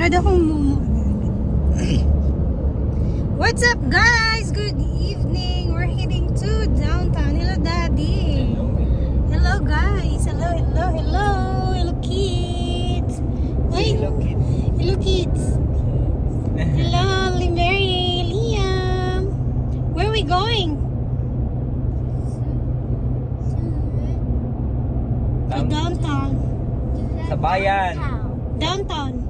Para daw kung mumu. What's up guys? Good evening. We're heading to downtown. Hello daddy. Hello guys. Hello, hello, hello. Hello kids. Hey. Hello kids. Hello kids. Hello Mary, Liam. Where are we going? To downtown. Sa bayan. Downtown.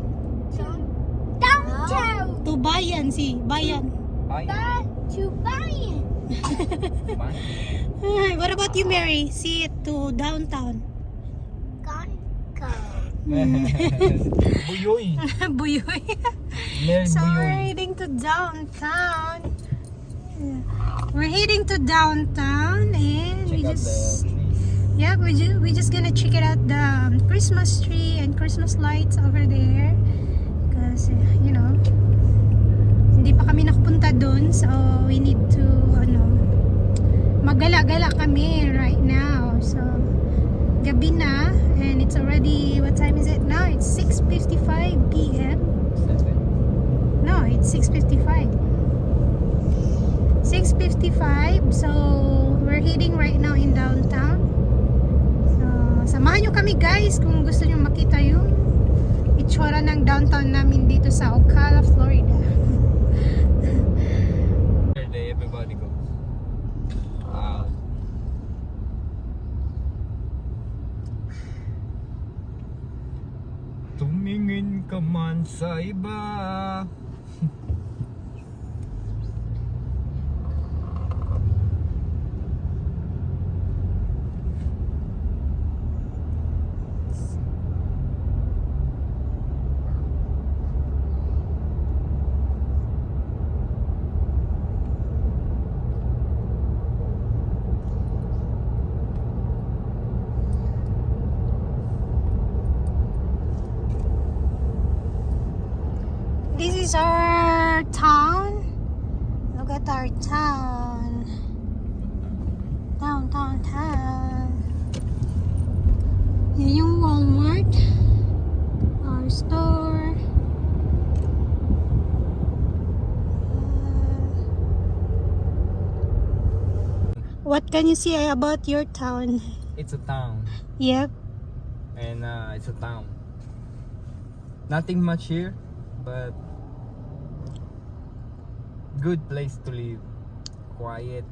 Downtown. To bayan si bayan. Bayan. To Bayan. Ay, what about you, Mary? See it to downtown. Gonko. Buyoy. Buyoy. Mary So we're Buyoy. heading to downtown. We're heading to downtown and Check out the trees. yeah, we just gonna check it out the Christmas tree and Christmas lights over there. Because you know, hindi pa kami nakapunta doon, so we need to magala-gala kami right now. So gabi na and it's already, what time is it now? It's 6:55 p.m. No, it's 6:55. 6:55. So we're heading right now in downtown. So samahan nyo kami guys kung gusto nyo makita yung itsura ng downtown namin dito sa Ocala, Florida. Day everybody goes. Tumingin ka man sa iba. This is our town. Look at our town. Downtown town. Yan yung Walmart. Our store. What can you see about your town? It's a town. Yep. And it's a town. Nothing much here, but good place to live. Quiet.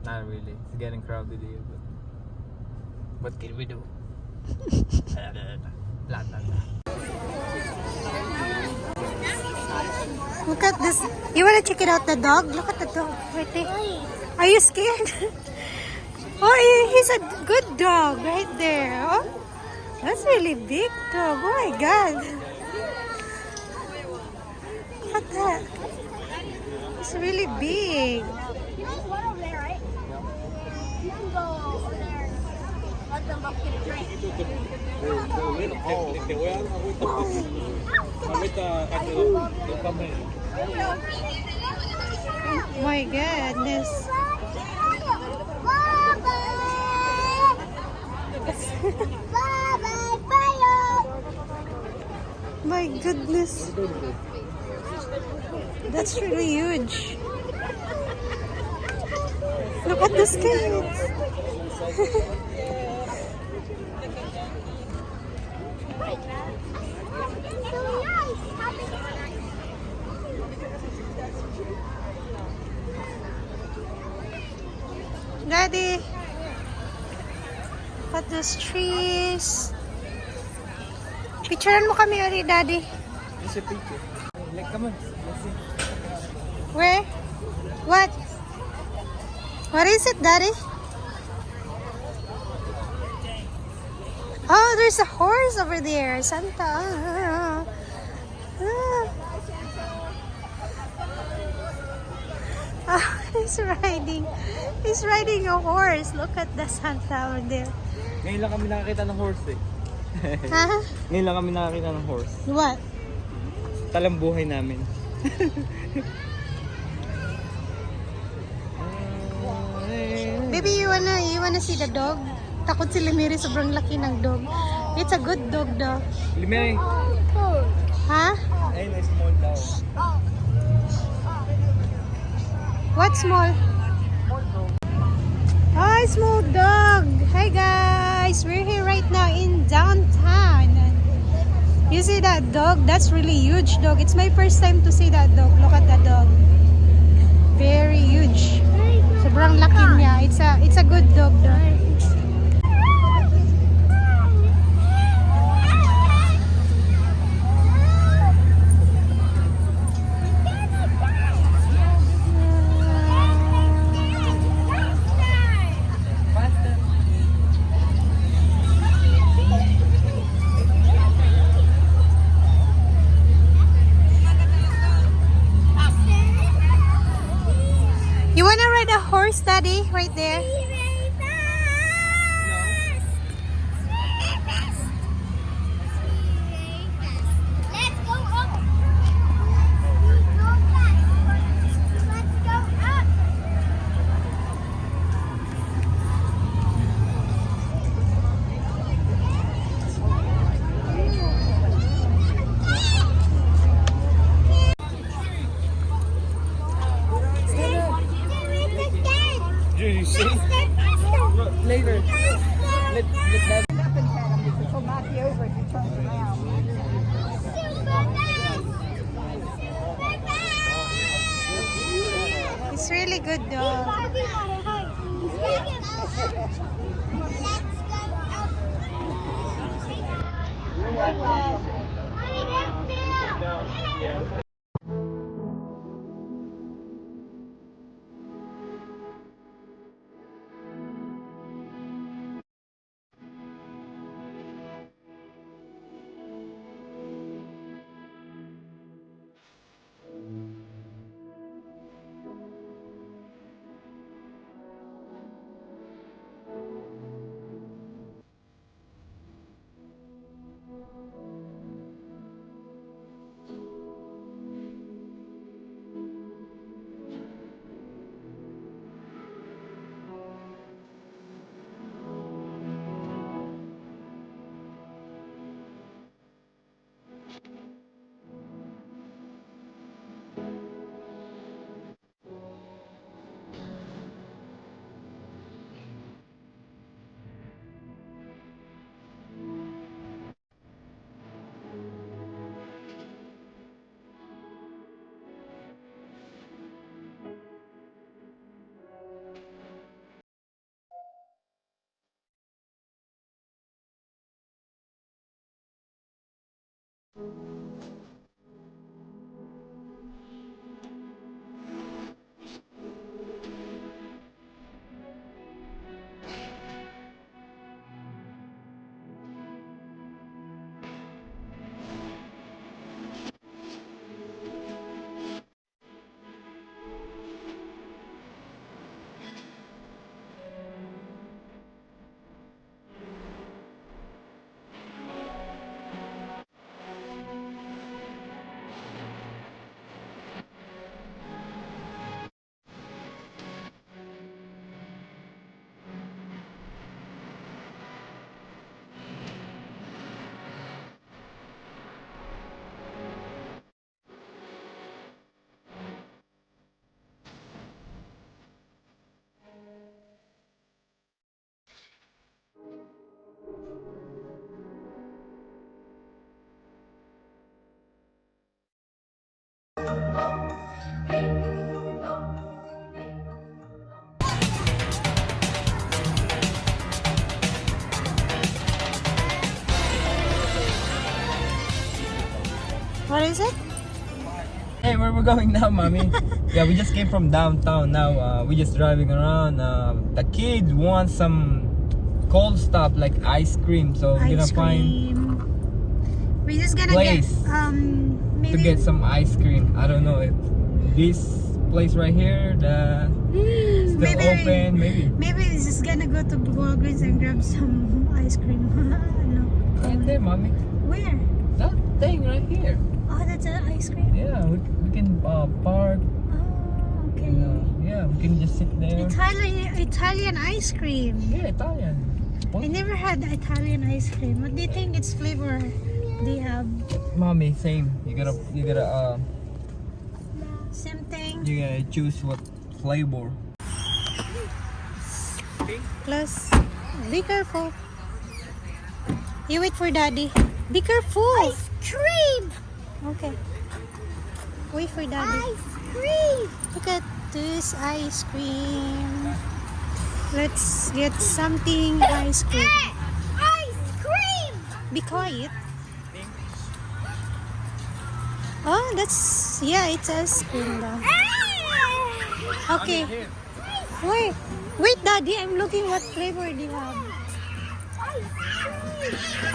Not really. It's getting crowded here, but what can we do? Blah, blah, blah. Look at this. You wanna check it out, the dog? Look at the dog right there. Are you scared? Oh, he's a good dog right there. Oh, that's really big dog. Oh my God. Look at that. It's really big. You know what over there, right? You can go over there and let them up get a drink. My goodness. My goodness. That's really huge. Look at this kids. Daddy, look at those trees. Picturean mo kami ulit, Daddy. It's a picture. Like, come on. Let's see. Where? What? What is it, Daddy? Oh, there's a horse over there. Santa. Oh, he's riding a horse. Look at the Santa over there. Ngayon lang kami nakakita ng horse eh. Ha? Ngayon lang kami nakakita ng horse. What? Talang buhay namin. Baby, you wanna see the dog? Takot si Limiri, sobrang laki ng dog. It's a good dog daw. Limay, Ha? ayun What small? Hi, small dog. Hi, guys. We're here right now in downtown. You see that dog? That's really huge dog. It's my first time to see that dog. Look at that dog. Very huge. Sobrang laki niya. It's a good dog though. You wanna ride a horse, Daddy? Right there. Let's go up. Let's go up. Do you see? Look, later. Let that. Up and pat him because he'll knock you over if you turn around. It's really good dog. What is it? Hey, where we're going now, mommy? Yeah, we just came from downtown. Now we just driving around. The kids want some cold stuff like ice cream, so we're gonna Ice cream. We're just gonna place get maybe to get some ice cream. I don't know if this place right here, still maybe open. maybe we're just gonna go to Walgreens and grab some ice cream. No. Right there, mommy. Where? That thing right here. Oh, that's an ice cream. Yeah, we can park. Oh, okay. Yeah, we can just sit there. Italian ice cream. Yeah, Italian. I never had Italian ice cream. What do you think its flavor they have? Mommy, same. You gotta Same thing. you gotta choose what flavor. Plus, be careful. You wait for daddy. Be careful. Ice cream! Okay. Wait for daddy. Ice cream! Look at this ice cream. Let's get something ice cream. Ice cream! Be quiet. Oh, that's, yeah, it's ice cream though. Okay. Wait. Wait, daddy. I'm looking what flavor do you have.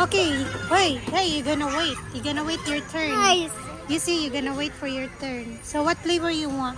Okay. Wait. Hey, you're gonna wait. You're gonna wait your turn. Ice. You see, you're gonna wait for your turn. So what flavor you want?